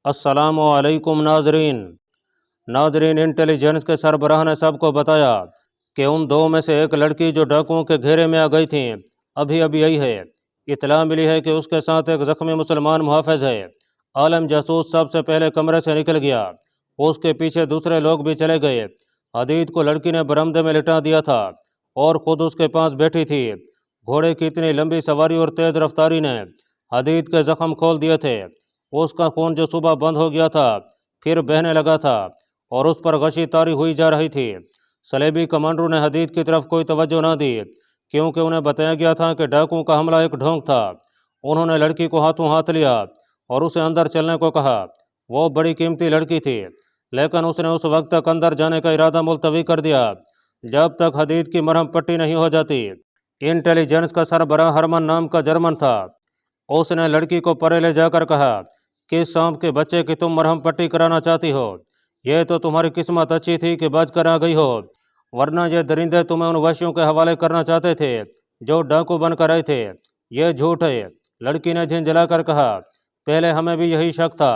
अस्सलाम वालेकुम नाजरीन इंटेलिजेंस के सरबराह ने सबको बताया कि उन दो में से एक लड़की जो डाकुओं के घेरे में आ गई थी अभी अभी आई है। इतला मिली है कि उसके साथ एक ज़ख्मी मुसलमान मुहाफ़िज है। आलम जासूस सबसे पहले कमरे से निकल गया, उसके पीछे दूसरे लोग भी चले गए। हदीद को लड़की ने बरामदे में लिटा दिया था और ख़ुद उसके पास बैठी थी। घोड़े की इतनी लंबी सवारी और तेज़ रफ्तारी ने हदीद के ज़ख्म खोल दिए थे। उसका खून जो सुबह बंद हो गया था फिर बहने लगा था और उस पर गशी तारी हुई जा रही थी। सलेबी कमांडरों ने हदीद की तरफ कोई तवज्जो न दी, क्योंकि उन्हें बताया गया था कि डाकुओं का हमला एक ढोंग था। उन्होंने लड़की को हाथों हाथ लिया और उसे अंदर चलने को कहा। वो बड़ी कीमती लड़की थी, लेकिन उसने उस वक्त तक अंदर जाने का इरादा मुलतवी कर दिया जब तक हदीद की मरहम पट्टी नहीं हो जाती। इंटेलिजेंस का सरबराह हरमन नाम का जर्मन था। उसने लड़की को परे ले जाकर कहा, किस सांप के बच्चे की तुम मरहम पट्टी कराना चाहती हो? यह तो तुम्हारी किस्मत अच्छी थी कि बच कर आ गई हो, वरना ये दरिंदे तुम्हें उन वशियों के हवाले करना चाहते थे जो डाकू बनकर आए थे। यह झूठ है, लड़की ने झिंझला कर कहा। पहले हमें भी यही शक था,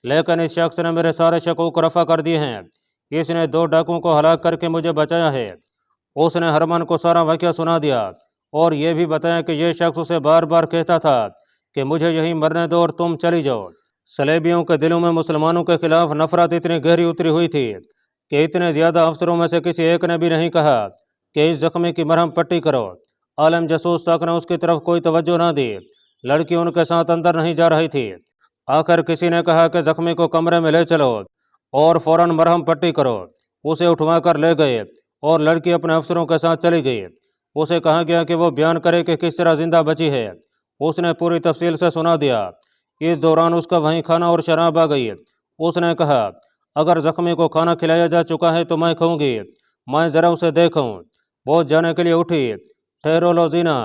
लेकिन इस शख्स ने मेरे सारे शकूक रफा कर दिए हैं। इसने दो डाकुओं को हलाक करके मुझे बचाया है। उसने हरमन को सारा वाक़या सुना दिया और यह भी बताया कि यह शख्स उसे बार बार कहता था कि मुझे यहीं मरने दो और तुम चली जाओ। सलेबियों के दिलों में मुसलमानों के खिलाफ नफरत इतनी गहरी उतरी हुई थी कि इतने ज़्यादा अफसरों में से किसी एक ने भी नहीं कहा कि इस जख्मी की मरहम पट्टी करो। आलम जासूस तक ने उसकी तरफ कोई तवज्जो ना दी। लड़की उनके साथ अंदर नहीं जा रही थी। आखिर किसी ने कहा कि जख्मी को कमरे में ले चलो और फौरन मरहम पट्टी करो। उसे उठवा कर ले गए और लड़की अपने अफसरों के साथ चली गई। उसे कहा गया कि वो बयान करे कि किस तरह जिंदा बची है। उसने पूरी तफसील से सुना दिया। इस दौरान उसका वहीं खाना और शराब आ गई। उसने कहा, अगर जख्मी को खाना खिलाया जा चुका है तो मैं खाऊंगी, मैं ज़रा उसे देखूं। वो जाने के लिए उठी। ठहरो लोजीना,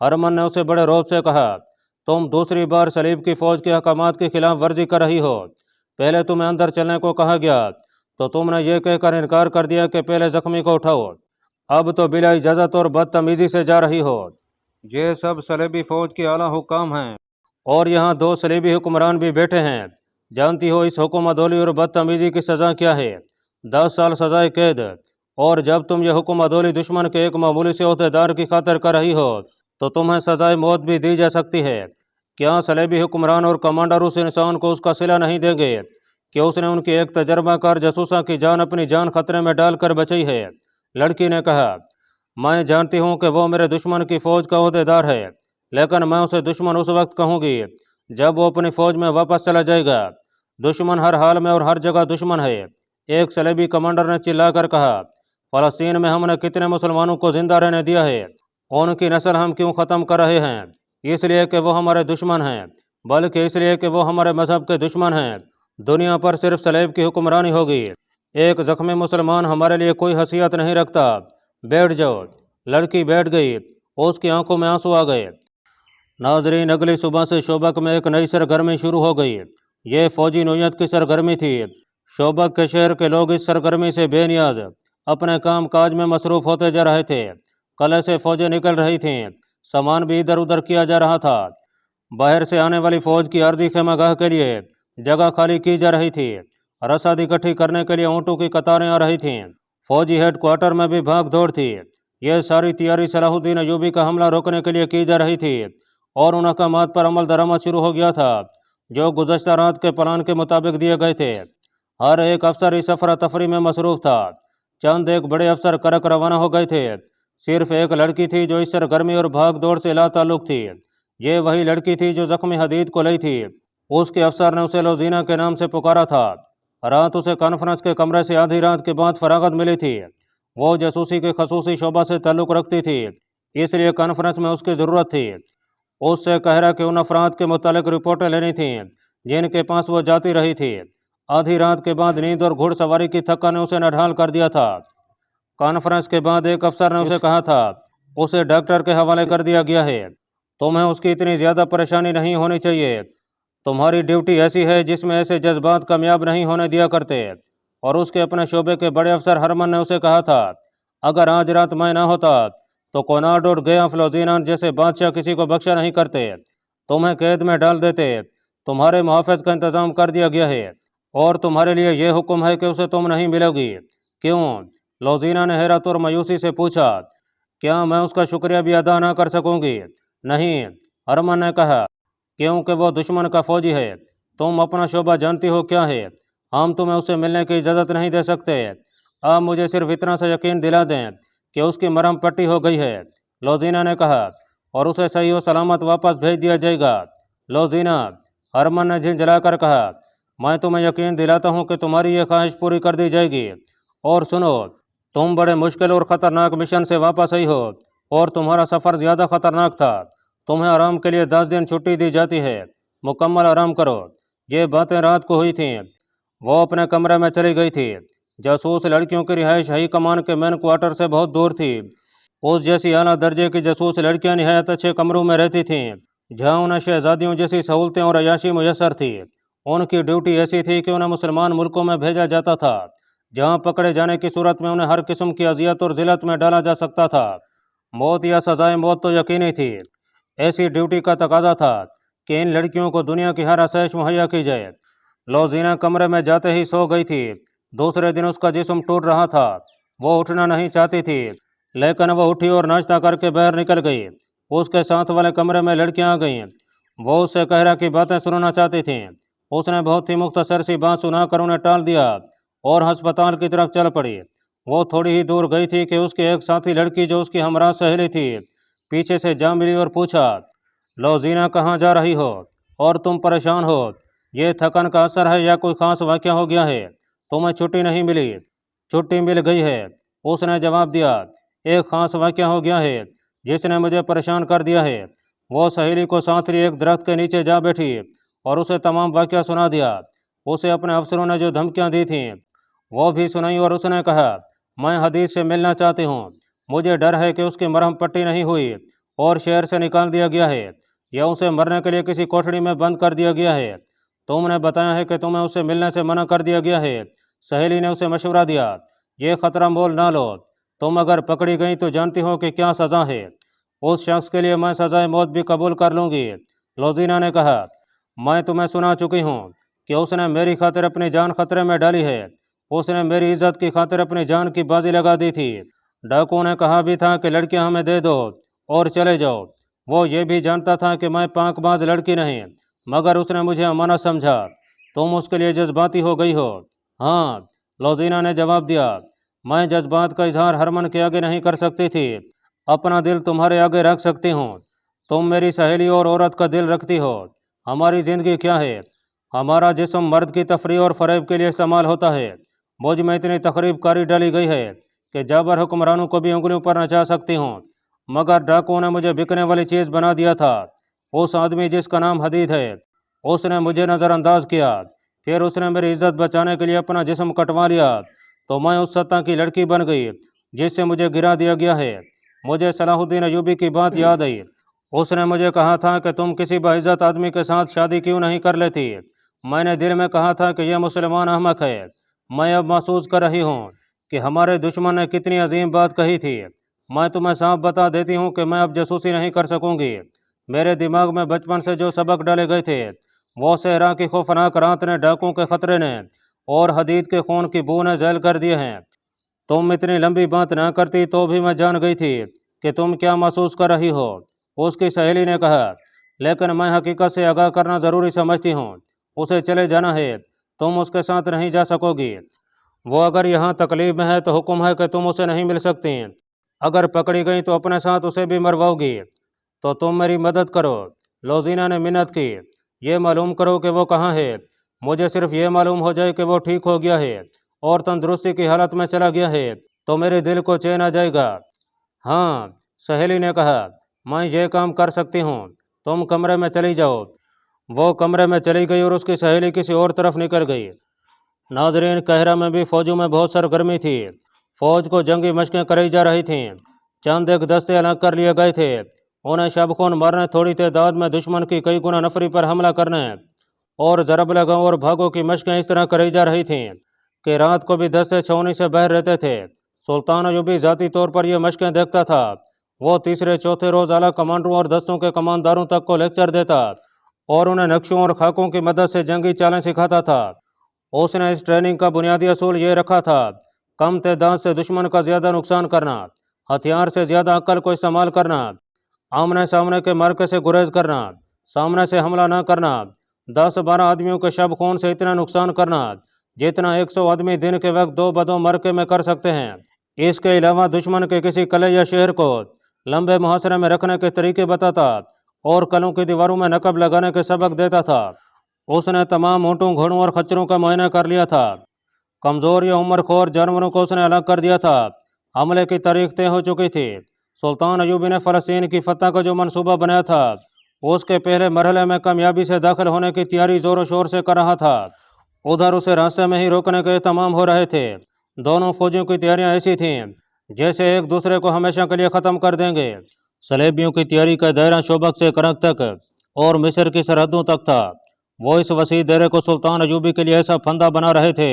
हरमन ने उसे बड़े रौब से कहा, तुम दूसरी बार सलीब की फ़ौज के अहकामात की खिलाफ वर्जी कर रही हो। पहले तुम्हें अंदर चलने को कहा गया तो तुमने ये कहकर इनकार कर दिया कि पहले जख्मी को उठाओ। अब तो बिला इजाज़त और बदतमीज़ी से जा रही हो। ये सब सलेबी फ़ौज के आला हुक्काम हैं और यहाँ दो सलीबी हुक्मरान भी बैठे हैं। जानती हो इस हुक्म अदौली और बदतमीज़ी की सज़ा क्या है? 10 साल सज़ाए कैद। और जब तुम यह हुक्म अदौली दुश्मन के एक मामूली से अहदेदार की खातिर कर रही हो तो तुम्हें सज़ाए मौत भी दी जा सकती है। क्या सलेबी हुक्मरान और कमांडर उस इंसान को उसका सिला नहीं देंगे कि उसने उनकी एक तजर्बाकार जासूसा की जान अपनी जान खतरे में डालकर बचाई है? लड़की ने कहा, मैं जानती हूँ कि वो मेरे दुश्मन की फ़ौज का अहदेदार है, लेकिन मैं उसे दुश्मन उस वक्त कहूँगी जब वो अपनी फ़ौज में वापस चला जाएगा। दुश्मन हर हाल में और हर जगह दुश्मन है। एक सलेबी कमांडर ने चिल्लाकर कहा, फ़लस्तीन में हमने कितने मुसलमानों को जिंदा रहने दिया है, उनकी नस्ल हम क्यों ख़त्म कर रहे हैं? इसलिए कि वो हमारे दुश्मन हैं, बल्कि इसलिए कि वो हमारे मज़हब के दुश्मन हैं। दुनिया पर सिर्फ सलेब की हुक्मरानी होगी। एक ज़ख्मी मुसलमान हमारे लिए कोई हैसियत नहीं रखता। बैठ जाओ। लड़की बैठ गई। उसकी आंखों में आंसू आ गए। नाजरीन, अगली सुबह से शोबक में एक नई सरगर्मी शुरू हो गई। ये फौजी नोयत की सरगर्मी थी। शोबक के शहर के लोग इस सरगर्मी से बेनियाज अपने काम काज में मसरूफ़ होते जा रहे थे। कल से फौजें निकल रही थीं, सामान भी इधर उधर किया जा रहा था। बाहर से आने वाली फौज की अर्जी खेमागाह के लिए जगह खाली की जा रही थी। रसद इकट्ठी करने के लिए ऊँटों की कतारें आ रही थीं। फौजी हेडक्वार्टर में भी भाग दौड़ थी। यह सारी तैयारी सलाहुद्दीन अयूबी का हमला रोकने के लिए की जा रही थी और उन अहकामात पर अमल दरामद शुरू हो गया था जो गुज़श्ता रात के प्लान के मुताबिक दिए गए थे। हर एक अफसर इस अफरा तफरी में मसरूफ़ था। चंद एक बड़े अफसर करक रवाना हो गए थे। सिर्फ एक लड़की थी जो इस सरगर्मी और भाग दौड़ से लाताल्लुक़ थी। ये वही लड़की थी जो ज़ख्मी हदीद को लाई थी। उसके अफसर ने उसे लोजीना के नाम से पुकारा था। रात उसे कॉन्फ्रेंस के कमरे से आधी रात के बाद फरागत मिली थी। वो जासूसी के खसूसी शोबा से ताल्लुक़ रखती थी, इसलिए कॉन्फ्रेंस में उसकी ज़रूरत थी। उससे कहरा कि उन अफराद के मुतालिक रिपोर्टें लेनी थीं जिनके पास वो जाती रही थी। आधी रात के बाद नींद और घुड़सवारी की थक्का ने उसे नढाल कर दिया था। कॉन्फ्रेंस के बाद एक अफसर ने उसे कहा था, उसे डॉक्टर के हवाले कर दिया गया है। तुम्हें उसकी इतनी ज़्यादा परेशानी नहीं होनी चाहिए। तुम्हारी ड्यूटी ऐसी है जिसमें ऐसे जज्बात कामयाब नहीं होने दिया करते। और उसके अपने शोबे के बड़े अफसर हरमन ने उसे कहा था, अगर आज रात मैं ना होता तो कोनार्ड और गया फ्लोजिनान जैसे बादशाह किसी को बख्शा नहीं करते, तुम्हें कैद में डाल देते। तुम्हारे मुहाफ़िज़ का इंतज़ाम कर दिया गया है और तुम्हारे लिए यह हुक्म है कि उसे तुम नहीं मिलोगी। क्यों? लौज़ीना ने हैरत और मायूसी से पूछा। क्या मैं उसका शुक्रिया भी अदा ना कर सकूंगी? नहीं, अरमान ने कहा, क्योंकि वो दुश्मन का फौजी है। तुम अपना शोबा जानती हो क्या है। हम तुम्हें उससे मिलने की इजाज़त नहीं दे सकते। आप मुझे सिर्फ इतना सा यकीन दिला दें कि उसकी मरहम पट्टी हो गई है, लौज़ीना ने कहा, और उसे सही व सलामत वापस भेज दिया जाएगा। लौज़ीना, अरमान ने झिंझलाकर कहा, मैं तुम्हें यकीन दिलाता हूँ कि तुम्हारी ये ख्वाहिश पूरी कर दी जाएगी। और सुनो, तुम बड़े मुश्किल और ख़तरनाक मिशन से वापस आई हो और तुम्हारा सफ़र ज़्यादा ख़तरनाक था। तुम्हें आराम के लिए 10 दिन छुट्टी दी जाती है। मुकम्मल आराम करो। ये बातें रात को हुई थीं। वो अपने कमरे में चली गई थी। जासूस लड़कियों की रिहाइश हाई कमान के मेन क्वार्टर से बहुत दूर थी। उस जैसी आला दर्जे की जासूस लड़कियां निहायत अच्छे कमरों में रहती थीं, जहां उन्हें शहजादियों जैसी सहूलतें और अयाशी मुयसर थी। उनकी ड्यूटी ऐसी थी कि उन्हें मुसलमान मुल्कों में भेजा जाता था, जहां पकड़े जाने की सूरत में उन्हें हर किस्म की अजियत और जिलत में डाला जा सकता था। मौत या सजाए मौत तो यकीनी थी। ऐसी ड्यूटी का तकाजा था कि इन लड़कियों को दुनिया की हर आसाइश मुहैया की जाए। लौज़ीना कमरे में जाते ही सो गई थी। दूसरे दिन उसका जिस्म टूट रहा था। वो उठना नहीं चाहती थी, लेकिन वो उठी और नाश्ता करके बाहर निकल गई। उसके साथ वाले कमरे में लड़कियां आ गईं। वो उससे कहरा की बातें सुनना चाहती थीं। उसने बहुत ही मुख्तसर सी बात सुनाकर उन्हें टाल दिया और अस्पताल की तरफ चल पड़ी। वो थोड़ी ही दूर गई थी कि उसकी एक साथी लड़की, जो उसकी हमराह सहेली थी, पीछे से जा मिली और पूछा, लौज़ीना, कहाँ जा रही हो और तुम परेशान हो? ये थकन का असर है या कोई ख़ास वाक़या हो गया है? तुम्हें छुट्टी नहीं मिली? छुट्टी मिल गई है, उसने जवाब दिया। एक ख़ास वाक़या हो गया है जिसने मुझे परेशान कर दिया है। वो सहेली को साथ लिए एक दरख्त के नीचे जा बैठी और उसे तमाम वाक़या सुना दिया। उसे अपने अफसरों ने जो धमकियाँ दी थीं वो भी सुनाई और उसने कहा, मैं हदीस से मिलना चाहती हूँ। मुझे डर है कि उसकी मरहम पट्टी नहीं हुई और शहर से निकाल दिया गया है या उसे मरने के लिए किसी कोठड़ी में बंद कर दिया गया है। तुमने बताया है कि तुम्हें उससे मिलने से मना कर दिया गया है। सहेली ने उसे मशवरा दिया, ये खतरा मोल ना लो। तुम अगर पकड़ी गई तो जानती हो कि क्या सज़ा है। उस शख्स के लिए मैं सज़ाए मौत भी कबूल कर लूँगी। लौज़ीना ने कहा, मैं तुम्हें सुना चुकी हूँ कि उसने मेरी खातिर अपनी जान खतरे में डाली है। उसने मेरी इज्जत की खातिर अपनी जान की बाजी लगा दी थी। डाकू ने कहा भी था कि लड़कियां हमें दे दो और चले जाओ। वो ये भी जानता था कि मैं पाकबाज लड़की नहीं, मगर उसने मुझे अमानत समझा। तुम उसके लिए जज्बाती हो गई हो। हाँ, लौज़ीना ने जवाब दिया, मैं जज्बात का इजहार हरमन के आगे नहीं कर सकती थी। अपना दिल तुम्हारे आगे रख सकती हूँ। तुम मेरी सहेली और औरत का दिल रखती हो। हमारी ज़िंदगी क्या है? हमारा जिस्म मर्द की तफरीह और फ़रेब के लिए इस्तेमाल होता है। मुझ में इतनी तकरीब कारी डाली गई है कि जाबर हुक्मरानों को भी उंगलियों पर नचा सकती हूँ, मगर डाकुओं ने मुझे बिकने वाली चीज़ बना दिया था। उस आदमी जिसका नाम हदीद है, उसने मुझे नज़रअंदाज किया। फिर उसने मेरी इज्जत बचाने के लिए अपना जिस्म कटवा लिया, तो मैं उस सत्ता की लड़की बन गई जिससे मुझे गिरा दिया गया है। मुझे सलाहुद्दीन अयूबी की बात याद आई। उसने मुझे कहा था कि तुम किसी बाइज्जत आदमी के साथ शादी क्यों नहीं कर लेती। मैंने दिल में कहा था कि यह मुसलमान अहमक है। मैं अब महसूस कर रही हूँ कि हमारे दुश्मन ने कितनी अजीम बात कही थी। मैं तुम्हें साफ बता देती हूँ कि मैं अब जासूसी नहीं कर सकूंगी। मेरे दिमाग में बचपन से जो सबक डाले गए थे, वो सहरा की खौफनाक रात ने, डाकुओं के खतरे ने और हदीद के खून की बू ने झैल कर दिए हैं। तुम इतनी लंबी बात ना करती तो भी मैं जान गई थी कि तुम क्या महसूस कर रही हो, उसकी सहेली ने कहा। लेकिन मैं हकीकत से आगाह करना ज़रूरी समझती हूँ। उसे चले जाना है, तुम उसके साथ नहीं जा सकोगी। वो अगर यहाँ तकलीफ में है तो हुक्म है कि तुम उसे नहीं मिल सकती। अगर पकड़ी गई तो अपने साथ उसे भी मरवाओगी। तो तुम मेरी मदद करो। लौज़ीना ने मिन्नत की, ये मालूम करो कि वो कहाँ है। मुझे सिर्फ ये मालूम हो जाए कि वो ठीक हो गया है और तंदुरुस्ती की हालत में चला गया है तो मेरे दिल को चैन आ जाएगा। हाँ, सहेली ने कहा, मैं ये काम कर सकती हूँ। तुम कमरे में चली जाओ। वो कमरे में चली गई और उसकी सहेली किसी और तरफ निकल गई। नाजरीन, कहरा में भी फौजों में बहुत सरगर्मी थी। फौज को जंगी मशकें कराई जा रही थीं। चंद एक दस्ते अलग कर लिए गए थे। उन्हें शबखून मारने, थोड़ी तादाद में दुश्मन की कई गुना नफरी पर हमला करने और ज़रब लगाओ और भागों की मशकें इस तरह कराई जा रही थीं कि रात को भी दस्ते छावनी से बाहर रहते थे। सुल्तान अयूबी ज़ाती तौर पर यह मशकें देखता था। वो तीसरे चौथे रोज़ आला कमांडरों और दस्तों के कमानदारों तक को लेक्चर देता اور انہیں نقشوں اور خاکوں کی مدد سے جنگی چالیں سکھاتا تھا۔ اس نے اس ٹریننگ کا بنیادی اصول یہ رکھا تھا: کم تعداد سے دشمن کا زیادہ نقصان کرنا، ہتھیار سے زیادہ عقل کو استعمال کرنا، آمنے سامنے کے معرکے سے گریز کرنا، سامنے سے حملہ نہ کرنا، 10-12 آدمیوں کے شب خون سے اتنا نقصان کرنا جتنا 100 آدمی دن کے وقت 2 بدوں معرکے میں کر سکتے ہیں۔ اس کے علاوہ دشمن کے کسی قلعے یا شہر کو لمبے محاصرے میں رکھنے کے طریقے بتاتا اور قلعوں کی دیواروں میں نقب لگانے کے سبق دیتا تھا۔ اس نے تمام اونٹوں، گھوڑوں اور خچروں کا معائنہ کر لیا تھا۔ کمزور یا عمر خور جانوروں کو اس نے الگ کر دیا تھا۔ حملے کی تاریخ طے ہو چکی تھی۔ سلطان ایوبی نے فلسطین کی فتح کا جو منصوبہ بنایا تھا اس کے پہلے مرحلے میں کامیابی سے داخل ہونے کی تیاری زور و شور سے کر رہا تھا۔ ادھر اسے راستے میں ہی روکنے کے اہتمام ہو رہے تھے۔ دونوں فوجوں کی تیاریاں ایسی تھیں جیسے ایک دوسرے کو ہمیشہ کے لیے ختم کر دیں گے۔ صلیبیوں کی تیاری کا دائرہ شوبک سے کرک تک اور مصر کی سرحدوں تک تھا۔ وہ اس وسیع دائرے کو سلطان ایوبی کے لیے ایسا پھندا بنا رہے تھے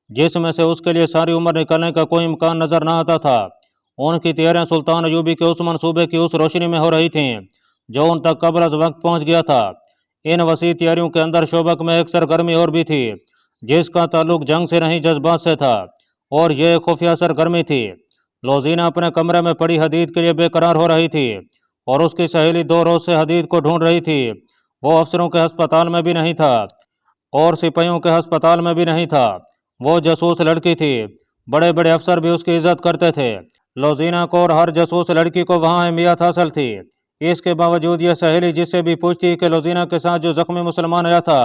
جس میں سے اس کے لیے ساری عمر نکلنے کا کوئی امکان نظر نہ آتا تھا۔ ان کی تیاریاں سلطان ایوبی کے اس منصوبے کی اس روشنی میں ہو رہی تھیں جو ان تک قبل از وقت پہنچ گیا تھا۔ ان وسیع تیاریوں کے اندر شوبک میں ایک سرگرمی اور بھی تھی جس کا تعلق جنگ سے نہیں جذبات سے تھا، اور یہ ایک خفیہ سرگرمی تھی۔ لوزینہ اپنے کمرے میں پڑی حدید کے لیے بے قرار ہو رہی تھی اور اس کی سہیلی 2 روز سے حدید کو ڈھونڈ رہی تھی۔ وہ افسروں کے ہسپتال میں بھی نہیں تھا اور سپاہیوں کے ہسپتال میں بھی نہیں تھا۔ وہ جاسوس لڑکی تھی۔ بڑے بڑے افسر بھی اس کی عزت کرتے تھے۔ لوزینہ کو اور ہر جاسوس لڑکی کو وہاں اہمیت حاصل تھی۔ اس کے باوجود یہ سہیلی جس سے بھی پوچھتی کہ لوزینہ کے ساتھ جو زخمی مسلمان آیا تھا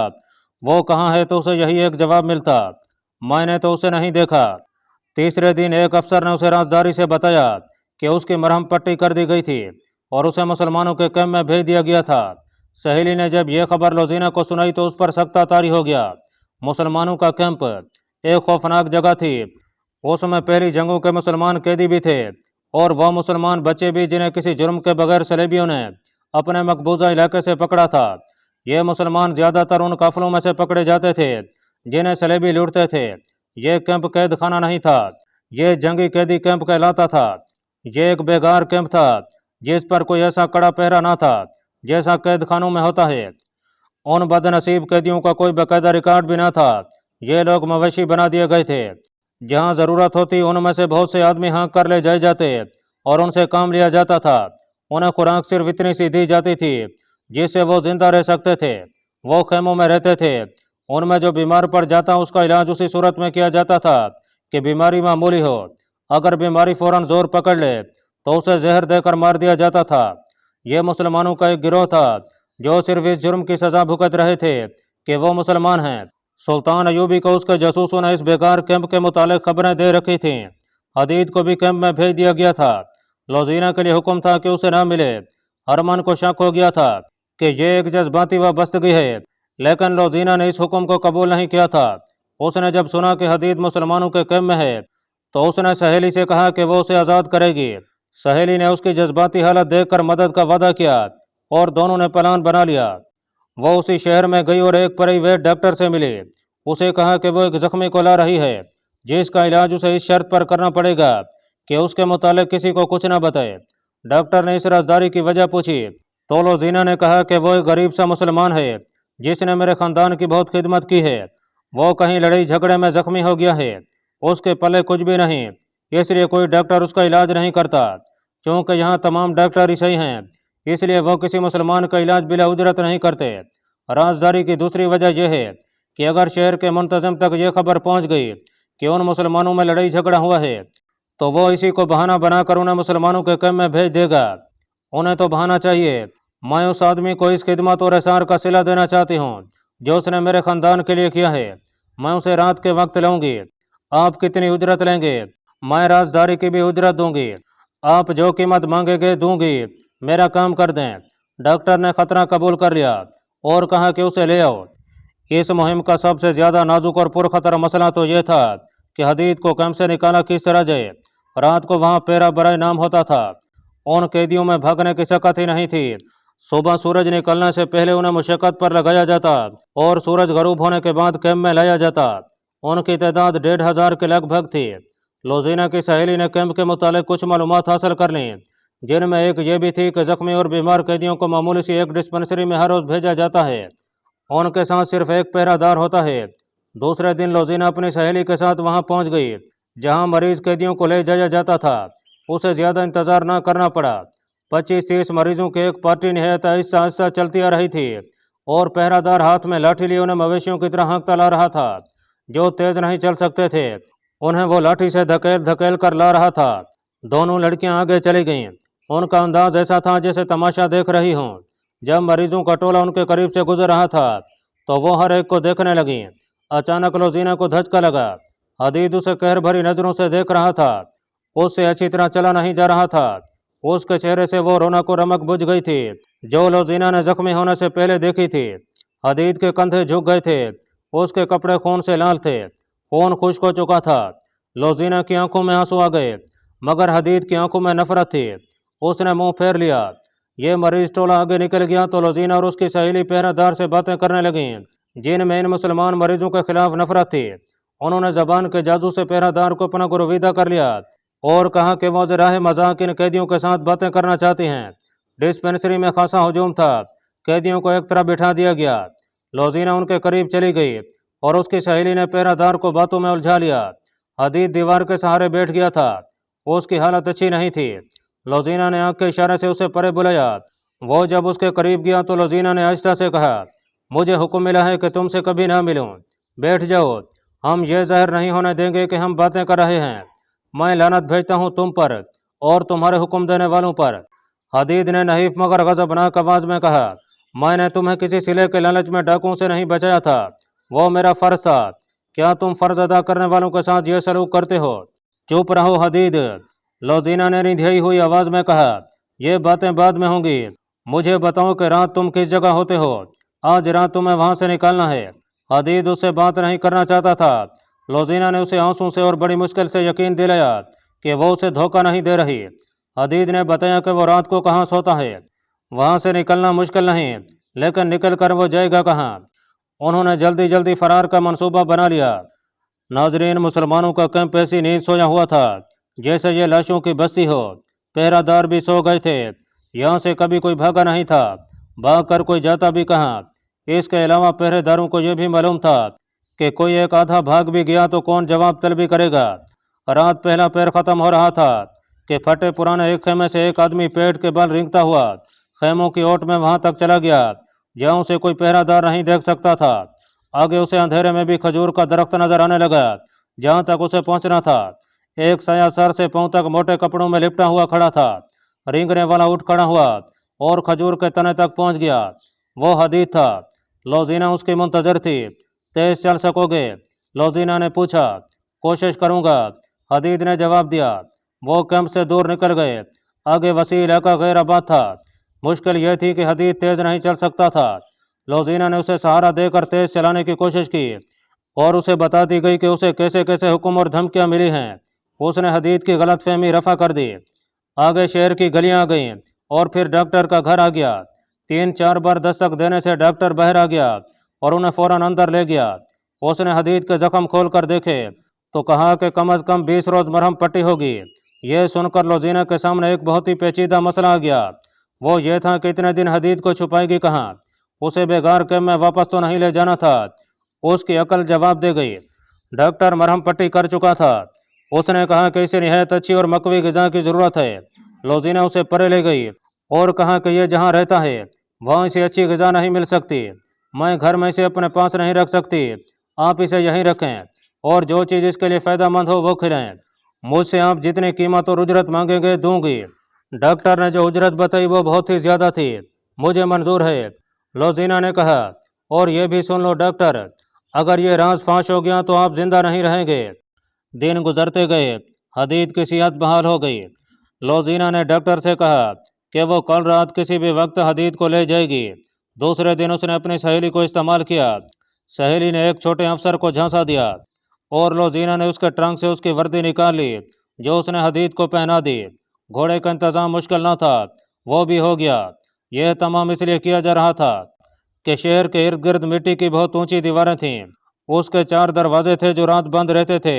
وہ کہاں ہے تو اسے یہی ایک جواب ملتا: میں نے تو اسے نہیں دیکھا۔ تیسرے دن ایک افسر نے اسے رازداری سے بتایا کہ اس کی مرہم پٹی کر دی گئی تھی اور اسے مسلمانوں کے کیمپ میں بھیج دیا گیا تھا۔ سہیلی نے جب یہ خبر لوزینہ کو سنائی تو اس پر سخت طاری ہو گیا۔ مسلمانوں کا کیمپ ایک خوفناک جگہ تھی۔ اس میں پہلی جنگوں کے مسلمان قیدی بھی تھے اور وہ مسلمان بچے بھی جنہیں کسی جرم کے بغیر صلیبیوں نے اپنے مقبوضہ علاقے سے پکڑا تھا۔ یہ مسلمان زیادہ تر ان قافلوں میں سے پکڑے جاتے تھے جنہیں صلیبی لوٹتے تھے۔ یہ کیمپ قید خانہ نہیں تھا، یہ جنگی قیدی کیمپ کہلاتا تھا۔ یہ ایک بیگار کیمپ تھا جس پر کوئی ایسا کڑا پہرا نہ تھا جیسا قید خانوں میں ہوتا ہے۔ ان بد نصیب قیدیوں کا کوئی باقاعدہ ریکارڈ بھی نہ تھا۔ یہ لوگ مویشی بنا دیے گئے تھے۔ جہاں ضرورت ہوتی ان میں سے بہت سے آدمی ہانک کر لے جائے جاتے اور ان سے کام لیا جاتا تھا۔ انہیں خوراک صرف اتنی سی دی جاتی تھی جس سے وہ زندہ رہ سکتے تھے۔ وہ خیموں میں رہتے تھے۔ ان میں جو بیمار پڑ جاتا اس کا علاج اسی صورت میں کیا جاتا تھا کہ بیماری معمولی ہو۔ اگر بیماری فوراً زور پکڑ لے تو اسے زہر دے کر مار دیا جاتا تھا۔ یہ مسلمانوں کا ایک گروہ تھا جو صرف اس جرم کی سزا بھگت رہے تھے کہ وہ مسلمان ہیں۔ سلطان ایوبی کو اس کے جاسوسوں نے اس بیکار کیمپ کے متعلق خبریں دے رکھی تھیں۔ حدید کو بھی کیمپ میں بھیج دیا گیا تھا۔ لوزینہ کے لیے حکم تھا کہ اسے نہ ملے۔ ہرمن کو شک ہو گیا تھا کہ یہ ایک جذباتی وابستگی ہے، لیکن لوزینہ نے اس حکم کو قبول نہیں کیا تھا۔ اس نے جب سنا کہ حدید مسلمانوں کے کیمپ میں ہے تو اس نے سہیلی سے کہا کہ وہ اسے آزاد کرے گی۔ سہیلی نے اس کی جذباتی حالت دیکھ کر مدد کا وعدہ کیا اور دونوں نے پلان بنا لیا۔ وہ اسی شہر میں گئی اور ایک پرائیویٹ ڈاکٹر سے ملی۔ اسے کہا کہ وہ ایک زخمی کو لا رہی ہے جس کا علاج اسے اس شرط پر کرنا پڑے گا کہ اس کے متعلق کسی کو کچھ نہ بتائے۔ ڈاکٹر نے اس رازداری کی وجہ پوچھی تو لوزینہ نے کہا کہ وہ ایک غریب سا مسلمان ہے جس نے میرے خاندان کی بہت خدمت کی ہے۔ وہ کہیں لڑائی جھگڑے میں زخمی ہو گیا ہے، اس کے پلے کچھ بھی نہیں، اس لیے کوئی ڈاکٹر اس کا علاج نہیں کرتا۔ چونکہ یہاں تمام ڈاکٹر عیسائی ہیں اس لیے وہ کسی مسلمان کا علاج بلا اجرت نہیں کرتے۔ رازداری کی دوسری وجہ یہ ہے کہ اگر شہر کے منتظم تک یہ خبر پہنچ گئی کہ ان مسلمانوں میں لڑائی جھگڑا ہوا ہے تو وہ اسی کو بہانہ بنا کر انہیں مسلمانوں کے کیمپ میں بھیج دے گا۔ انہیں تو بہانہ چاہیے۔ میں اس آدمی کو اس خدمت اور احسان کا صلہ دینا چاہتی ہوں جو اس نے میرے خاندان کے لیے کیا ہے۔ میں اسے رات کے وقت لاؤں گی۔ آپ کتنی اجرت لیں گے؟ میں رازداری کی بھی اجرت دوں گی۔ آپ جو قیمت مانگیں گے دوں گی۔ میرا کام کر دیں۔ ڈاکٹر نے خطرہ قبول کر لیا اور کہا کہ اسے لے آؤ۔ اس مہم کا سب سے زیادہ نازک اور پرخطر مسئلہ تو یہ تھا کہ حدید کو کیمپ سے نکالا کس طرح جائے۔ رات کو وہاں پیرا برائے نام ہوتا تھا۔ ان قیدیوں میں بھاگنے کی سکت ہی نہیں تھی۔ صبح سورج نکلنے سے پہلے انہیں مشقت پر لگایا جاتا اور سورج غروب ہونے کے بعد کیمپ میں لایا جاتا۔ ان کی تعداد 1500 کے لگ بھگ تھی۔ لوزینہ کی سہیلی نے کیمپ کے متعلق کچھ معلومات حاصل کر لیں जिनमें एक ये भी थी कि जख्मी और बीमार कैदियों को मामूली सी एक डिस्पेंसरी में हर रोज़ भेजा जाता है। उनके साथ सिर्फ एक पहरादार होता है। दूसरे दिन लोजीना अपनी सहेली के साथ वहां पहुंच गई जहां मरीज कैदियों को ले जाया जाता था। उसे ज़्यादा इंतज़ार न करना पड़ा। 25-30 मरीजों की एक पार्टी निहायत आहिस्ता आहिस्ता चलती आ रही थी और पहरादार हाथ में लाठी लिए उन्हें मवेशियों की तरह हाँकता ला रहा था। जो तेज नहीं चल सकते थे उन्हें वो लाठी से धकेल धकेल कर ला रहा था। दोनों लड़कियां आगे चली गईं। उनका अंदाज ऐसा था जैसे तमाशा देख रही हों। जब मरीजों का टोला उनके करीब से गुजर रहा था तो वो हर एक को देखने लगी। अचानक लोजीना को धचका लगा। हदीद उसे कहर भरी नजरों से देख रहा था। उससे अच्छी तरह चला नहीं जा रहा था। उसके चेहरे से वो रौनक और रमक बुझ गई थी जो लोजीना ने जख्मी होने से पहले देखी थी। हदीद के कंधे झुक गए थे। उसके कपड़े खून से लाल थे। खून खुश्क हो चुका था। लोजीना की आंखों में आंसू आ गए मगर हदीद की आंखों में नफरत थी। उसने मुंह फेर लिया। ये मरीज टोला आगे निकल गया तो लोजीना और उसकी सहेली पहरेदार से बातें करने लगी जिनमें इन मुसलमान मरीजों के खिलाफ नफरत थी। उन्होंने जबान के जादू से पहरेदार को अपना गुरुविदा कर लिया और कहा कि वो ज़राह मजाक इन कैदियों के साथ बातें करना चाहती हैं। डिस्पेंसरी में खासा हजूम था। कैदियों को एक तरफ बिठा दिया गया। लोजीना उनके करीब चली गई और उसकी सहेली ने पहरेदार को बातों में उलझा लिया। हदीद दीवार के सहारे बैठ गया था। उसकी हालत अच्छी नहीं थी। लोजीना ने आंख के इशारे से उसे परे बुलाया। वो जब उसके करीब गया तो लोजीना ने आहिस्ता से कहा, मुझे हुक्म मिला है कि तुमसे कभी ना मिलूं। बैठ जाओ। हम ये ज़ाहिर नहीं होने देंगे कि हम बातें कर रहे हैं। मैं लानत भेजता हूँ तुम पर और तुम्हारे हुक्म देने वालों पर। हदीद ने नहीफ मगर गज़बनाक आवाज़ में कहा, मैंने तुम्हें किसी सिले के लालच में डाकुओं से नहीं बचाया था। वो मेरा फ़र्ज था। क्या तुम फ़र्ज अदा करने वालों के साथ ये सलूक करते हो? चुप रहो हदीद। लोजीना ने रिंधाई हुई आवाज़ में कहा, ये बातें बाद में होंगी। मुझे बताओ कि रात तुम किस जगह होते हो। आज रात तुम्हें वहाँ से निकालना है। हदीद उससे बात नहीं करना चाहता था। लोजीना ने उसे आंसू से और बड़ी मुश्किल से यकीन दिलाया कि वो उसे धोखा नहीं दे रही। हदीद ने बताया कि वो रात को कहाँ सोता है। वहाँ से निकलना मुश्किल नहीं, लेकिन निकल कर वो जाएगा कहाँ? उन्होंने जल्दी जल्दी फरार का मंसूबा बना लिया। नाजरीन, मुसलमानों का कैंप ऐसी नींद सोया हुआ था जैसे ये लाशों की बस्ती हो। पहरादार भी सो गए थे। यहाँ से कभी कोई भागा नहीं था। भाग कर कोई जाता भी कहाँ। इसके अलावा पहरेदारों को यह भी मालूम था कि कोई एक आधा भाग भी गया तो कौन जवाब तलबी करेगा। रात पहला पैर ख़त्म हो रहा था कि फटे पुराने एक खेमे से एक आदमी पेट के बल रेंगता हुआ खेमों की ओट में वहां तक चला गया जहां उसे कोई पहरादार नहीं देख सकता था। आगे उसे अंधेरे में भी खजूर का दरख्त नजर आने लगा जहां तक उसे पहुंचना था। एक साया सर से पांव तक मोटे कपड़ों में लिपटा हुआ खड़ा था। रेंगने वाला उठ खड़ा हुआ और खजूर के तने तक पहुंच गया। वो हदीद था। लोजीना उसकी मुंतजर थी। तेज चल सकोगे? लोजीना ने पूछा। कोशिश करूंगा, हदीद ने जवाब दिया। वो कैंप से दूर निकल गए। आगे वसी इलाका गैर आबाद था। मुश्किल यह थी कि हदीद तेज नहीं चल सकता था। लोजीना ने उसे सहारा देकर तेज चलाने की कोशिश की और उसे बता दी गई कि उसे कैसे कैसे हुक्म और धमकियां मिली हैं। उसने हदीद की गलतफहमी रफा कर दी। आगे शहर की गलियां आ गईं और फिर डॉक्टर का घर आ गया। 3-4 बार दस्तक देने से डॉक्टर बाहर आ गया और उन्हें फौरन अंदर ले गया। उसने हदीद के जख्म खोल कर देखे तो कहा कि कम अज़ कम 20 रोज़ मरहम पट्टी होगी। यह सुनकर लोजीना के सामने एक बहुत ही पेचीदा मसला आ गया। वो ये था कि इतने दिन हदीद को छुपाएगी कहाँ। उसे बेगार कैंप में वापस तो नहीं ले जाना था। उसकी अकल जवाब दे गई। डॉक्टर मरहम पट्टी कर चुका था। उसने कहा कि इसे निहायत अच्छी और मकवी ग़िज़ा की ज़रूरत है। लोजीना उसे परे ले गई और कहा कि यह जहाँ रहता है वहाँ इसे अच्छी ग़िज़ा नहीं मिल सकती। मैं घर में इसे अपने पास नहीं रख सकती। आप इसे यहीं रखें और जो चीज़ इसके लिए फ़ायदेमंद हो वो खिलाएं। मुझसे आप जितनी कीमत और उजरत मांगेंगे दूंगी। डॉक्टर ने जो उजरत बताई वो बहुत ही ज़्यादा थी। मुझे मंजूर है, लोजीना ने कहा। और ये भी सुन लो डॉक्टर, अगर ये राज फाश हो गया तो आप जिंदा नहीं रहेंगे। दिन गुजरते गए। हदीद की सेहत बहाल हो गई। लोजीना ने डॉक्टर से कहा कि वो कल रात किसी भी वक्त हदीद को ले जाएगी। दूसरे दिन उसने अपनी सहेली को इस्तेमाल किया। सहेली ने एक छोटे अफसर को झांसा दिया और लोजीना ने उसके ट्रंक से उसकी वर्दी निकाल ली जो उसने हदीद को पहना दी। घोड़े का इंतज़ाम मुश्किल न था, वो भी हो गया। यह तमाम इसलिए किया जा रहा था कि शहर के इर्द गिर्द मिट्टी की बहुत ऊंची दीवारें थीं। उसके 4 दरवाजे थे जो रात बंद रहते थे।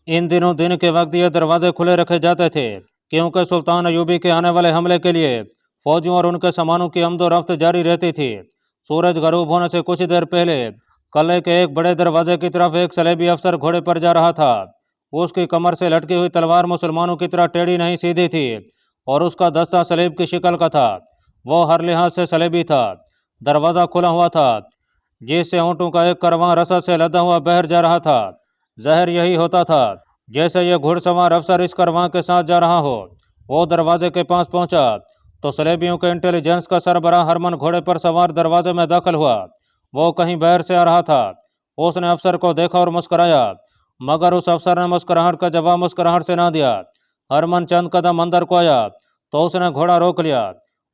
इन दिनों दिन के वक्त ये दरवाजे खुले रखे जाते थे क्योंकि सुल्तान अयूबी के आने वाले हमले के लिए फौजियों और उनके सामानों की आमदो रफ्त जारी रहती थी। सूरज गरूब होने से कुछ देर पहले किले के एक बड़े दरवाजे की तरफ एक सलेबी अफसर घोड़े पर जा रहा था। उसकी कमर से लटकी हुई तलवार मुसलमानों की तरह टेढ़ी नहीं सीधी थी और उसका दस्ता सलेब की शिकल का था। वो हर लिहाज से सलेबी था। दरवाज़ा खुला हुआ था जिससे ऊँटों का एक करवां रसद से लदा हुआ बहर जा रहा था। ज़हर यही होता था जैसे ये घुड़सवार अफसर इस करवां के साथ जा रहा हो। वो दरवाजे के पास पहुंचा तो सलेबियों के इंटेलिजेंस का सरबराह हरमन घोड़े पर सवार दरवाजे में दाखिल हुआ। वो कहीं बाहर से आ रहा था। उसने अफसर को देखा और मुस्कराया, मगर उस अफसर ने मुस्कुराहट का जवाब मुस्कुराहट से ना दिया। हरमन चंद कदम अंदर को आया तो उसने घोड़ा रोक लिया।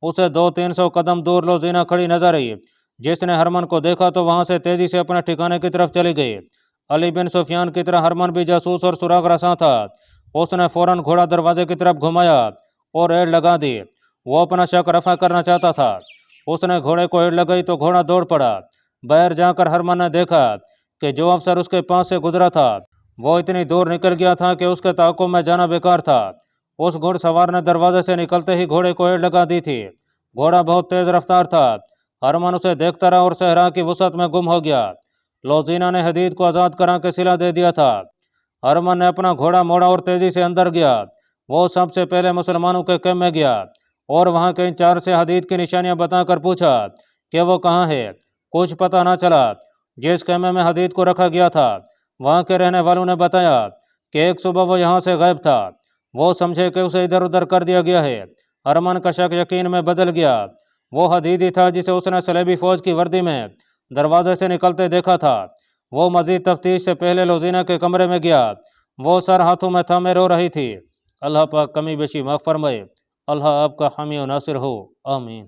उसे 200-300 कदम दूर लोजीना खड़ी नजर आई। जिसने हरमन को देखा तो वहां से तेजी से अपने ठिकाने की तरफ चली गई। अली बिन सुफियान की तरह हरमन भी जासूस और सुराग रसा था। उसने फौरन घोड़ा दरवाजे की तरफ घुमाया और एड़ लगा दी। वो अपना शक रफा करना चाहता था। उसने घोड़े को एड़ लगाई तो घोड़ा दौड़ पड़ा। बाहर जाकर हरमन ने देखा कि जो अफसर उसके पास से गुजरा था वो इतनी दूर निकल गया था कि उसके ताक़ुब में जाना बेकार था। उस घुड़सवार ने दरवाजे से निकलते ही घोड़े को एड़ लगा दी थी। घोड़ा बहुत तेज रफ्तार था। हरमन उसे देखता रहा और सहरा की वसअत में गुम हो गया। लोजीना ने हदीद को आज़ाद करा के सिला दे दिया था। हरमन ने अपना घोड़ा मोड़ा और तेजी से अंदर गया। वो सबसे पहले मुसलमानों के कैम्प में गया और वहां के इंचार्ज से हदीद की निशानियां बताकर पूछा कि वो कहाँ है। कुछ पता ना चला। जिस कैमे में हदीद को रखा गया था वहां के रहने वालों ने बताया कि एक सुबह वो यहाँ से गायब था। वो समझे कि उसे इधर उधर कर दिया गया है। हरमन का शक यकीन में बदल गया। वो हदीद ही था जिसे उसने सलेबी फौज की वर्दी में दरवाजे से निकलते देखा था। वो मजीद तफ्तीश से पहले लोजीना के कमरे में गया। वो सर हाथों में थामे रो रही थी। अल्लाह पाक कमी बेशी माफ़ फरमाए। अल्लाह आपका हामी और नासिर हो, आमीन।